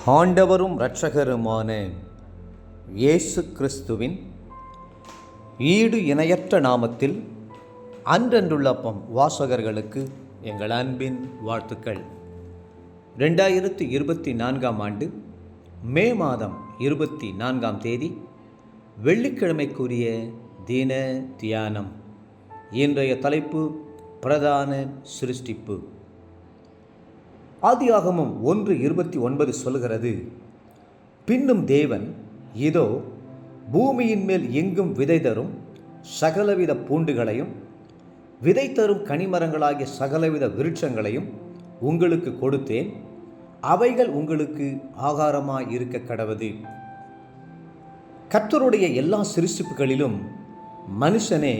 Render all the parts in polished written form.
ஆண்டவரும் இரட்சகருமான இயேசு கிறிஸ்துவின் ஈடு இணையற்ற நாமத்தில் அன்றன்றுள்ளப்பம் வாசகர்களுக்கு எங்கள் அன்பின் வாழ்த்துக்கள். 2024 ஆண்டு மே மாதம் 24 வெள்ளிக்கிழமைக்குரிய தின தியானம். இன்றைய தலைப்பு பிரதான சிருஷ்டிப்பு. ஆதியாகமம் 1:29 சொல்கிறது, பின்னும் தேவன் இதோ பூமியின் மேல் எங்கும் விதை தரும் சகலவித பூண்டுகளையும் விதை தரும் கனிமரங்களாகிய சகலவித விருட்சங்களையும் உங்களுக்கு கொடுத்தேன், அவைகள் உங்களுக்கு ஆகாரமாய் இருக்க கடவது. கர்த்தருடைய எல்லா சிருஷ்டிப்புகளிலும் மனுஷனே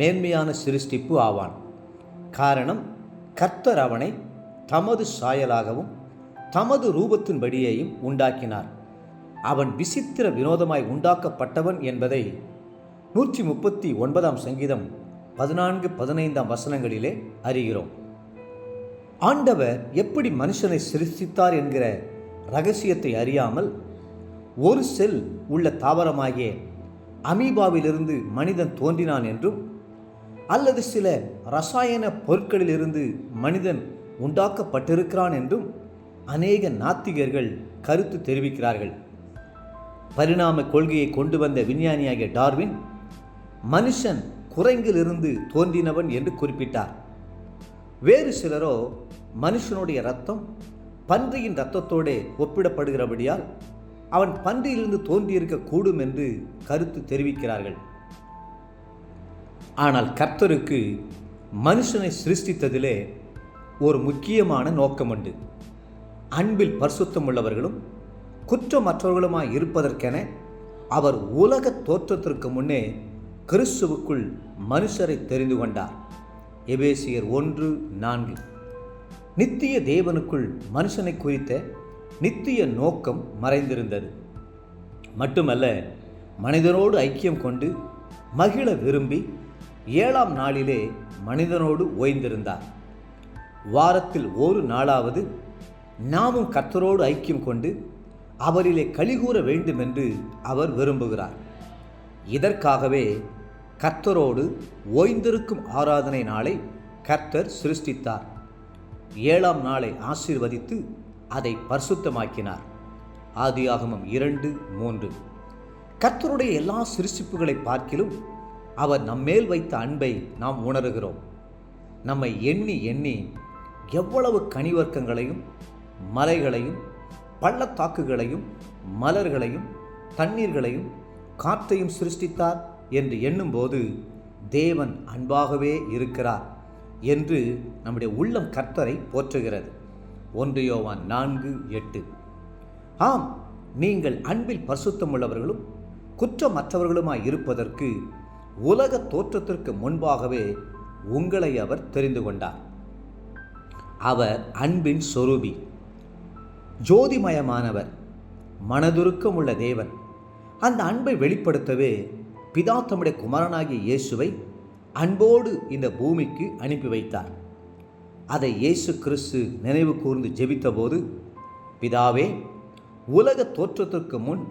மேன்மையான சிருஷ்டிப்பு ஆவான். காரணம், கர்த்தர் அவனை தமது சாயலாகவும் தமது ரூபத்தின்படியேயும் உண்டாக்கினார். அவன் விசித்திர வினோதமாய் உண்டாக்கப்பட்டவன் என்பதை 139 சங்கீதம் 14-15 வசனங்களிலே அறிகிறோம். ஆண்டவர் எப்படி மனுஷனை சிருஷ்டித்தார் என்கிற இரகசியத்தை அறியாமல் ஒரு செல் உள்ள தாவரமாகிய அமீபாவிலிருந்து மனிதன் தோன்றினான் என்றும், அல்லது சில இரசாயன பொருட்களிலிருந்து மனிதன் உண்டாக்கப்பட்டிருக்கிறான் என்றும் அநேக நாத்திகர்கள் கருத்து தெரிவிக்கிறார்கள். பரிணாம கொள்கையை கொண்டு வந்த விஞ்ஞானியாகிய டார்வின் மனுஷன் குரங்கிலிருந்து தோன்றினவன் என்று குறிப்பிட்டார். வேறு சிலரோ மனுஷனுடைய இரத்தம் பன்றியின் இரத்தத்தோடு ஒப்பிடப்படுகிறபடியால் அவன் பன்றியிலிருந்து தோன்றியிருக்க கூடும் என்று கருத்து தெரிவிக்கிறார்கள். ஆனால் கர்த்தருக்கு மனுஷனை சிருஷ்டித்ததிலே ஒரு முக்கியமான நோக்கம் உண்டு. அன்பில் பரிசுத்தம் உள்ளவர்களும் குற்றமற்றவர்களுமாய் இருப்பதற்கென அவர் உலக தோற்றத்திற்கு முன்னே கிறிஸ்துவுக்குள் மனுஷரை தெரிந்து கொண்டார். எபேசியர் 1:4. நித்திய தேவனுக்குள் மனுஷனை குறித்த நித்திய நோக்கம் மறைந்திருந்தது. மட்டுமல்ல, மனிதனோடு ஐக்கியம் கொண்டு மகிழ விரும்பி 7ஆம் நாளிலே மனிதனோடு ஓய்ந்திருந்தார். வாரத்தில் ஒரு நாளாவது நாமும் கர்த்தரோடு ஐக்கியம் கொண்டு அவரிலே களிகூற வேண்டும் என்று அவர் விரும்புகிறார். இதற்காகவே கர்த்தரோடு ஓய்ந்திருக்கும் ஆராதனை நாளை கர்த்தர் சிருஷ்டித்தார். 7ஆம் நாளை ஆசீர்வதித்து அதை பரிசுத்தமாக்கினார். ஆதியாகமம் 2:3. கர்த்தருடைய எல்லா சிருஷ்டிப்புகளை பார்க்கிலும் அவர் நம்மேல் வைத்த அன்பை நாம் உணர்கிறோம். நம்மை எண்ணி எண்ணி எவ்வளவு கனிவர்க்கங்களையும் மலைகளையும் பள்ளத்தாக்குகளையும் மலர்களையும் தண்ணீர்களையும் காற்றையும் சிருஷ்டித்தார் என்று எண்ணும்போது தேவன் அன்பாகவே இருக்கிறார் என்று நம்முடைய உள்ளம் கர்த்தரை போற்றுகிறது. 1 யோவான் 4:8. ஆம், நீங்கள் அன்பில் பரிசுத்தம் உள்ளவர்களும் குற்றமற்றவர்களுமாய் இருப்பதற்கு உலக தோற்றத்திற்கு முன்பாகவே உங்களை அவர் தெரிந்து கொண்டார். அவர் அன்பின் சொரூபி, ஜோதிமயமானவர், மனதுருக்கம் உள்ள தேவன். அந்த அன்பை வெளிப்படுத்தவே பிதா தம்முடைய குமாரனாகிய இயேசுவை அன்போடு இந்த பூமிக்கு அனுப்பி வைத்தார். அதை இயேசு கிறிஸ்து நினைவு கூர்ந்து ஜெபித்தபோது, பிதாவே, உலக தோற்றத்திற்கு முன்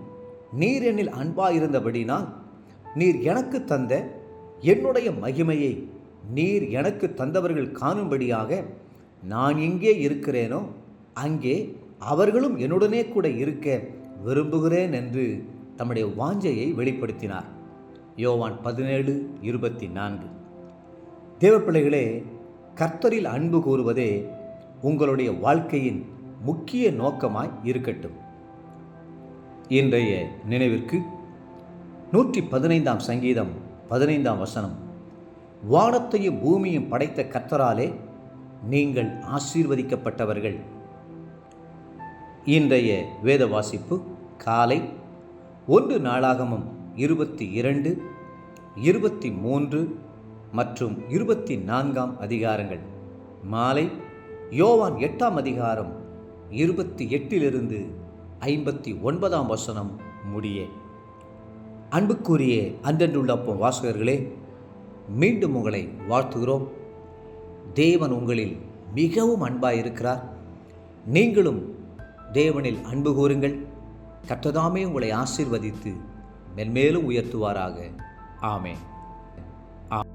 நீர் என்னில் அன்பாயிருந்தபடினால் நீர் எனக்கு தந்த என்னுடைய மகிமையை நீர் எனக்கு தந்தவர்கள் காணும்படியாக நான் எங்கே இருக்கிறேனோ அங்கே அவர்களும் என்னுடனே கூட இருக்க விரும்புகிறேன் என்று தம்முடைய வாஞ்சையை வெளிப்படுத்தினார். யோவான் 17:24. தேவப்பிள்ளைகளே, கர்த்தரில் அன்பு கூறுவதே உங்களுடைய வாழ்க்கையின் முக்கிய நோக்கமாய் இருக்கட்டும். இன்றைய நினைவிற்கு 115 சங்கீதம் 15 வசனம். வானத்தையும் பூமியும் படைத்த கர்த்தராலே நீங்கள் ஆசீர்வதிக்கப்பட்டவர்கள். இன்றைய வேத வாசிப்பு காலை 1 நாளாகமம் 22, 23 மற்றும் 24 அதிகாரங்கள். மாலை யோவான் 8ஆம் அதிகாரம் 28 59 வசனம் முடிய. அன்புக்குரிய அன்றன்றுள்ளப்பம் வாசகர்களே, மீண்டும் உங்களை வாழ்த்துகிறோம். தேவன் உங்களில் மிகவும் அன்பாயிருக்கிறார். நீங்களும் தேவனில் அன்பு கூறுங்கள். கர்த்ததாமே உங்களை ஆசீர்வதித்து மென்மேலும் உயர்த்துவாராக. ஆமென்.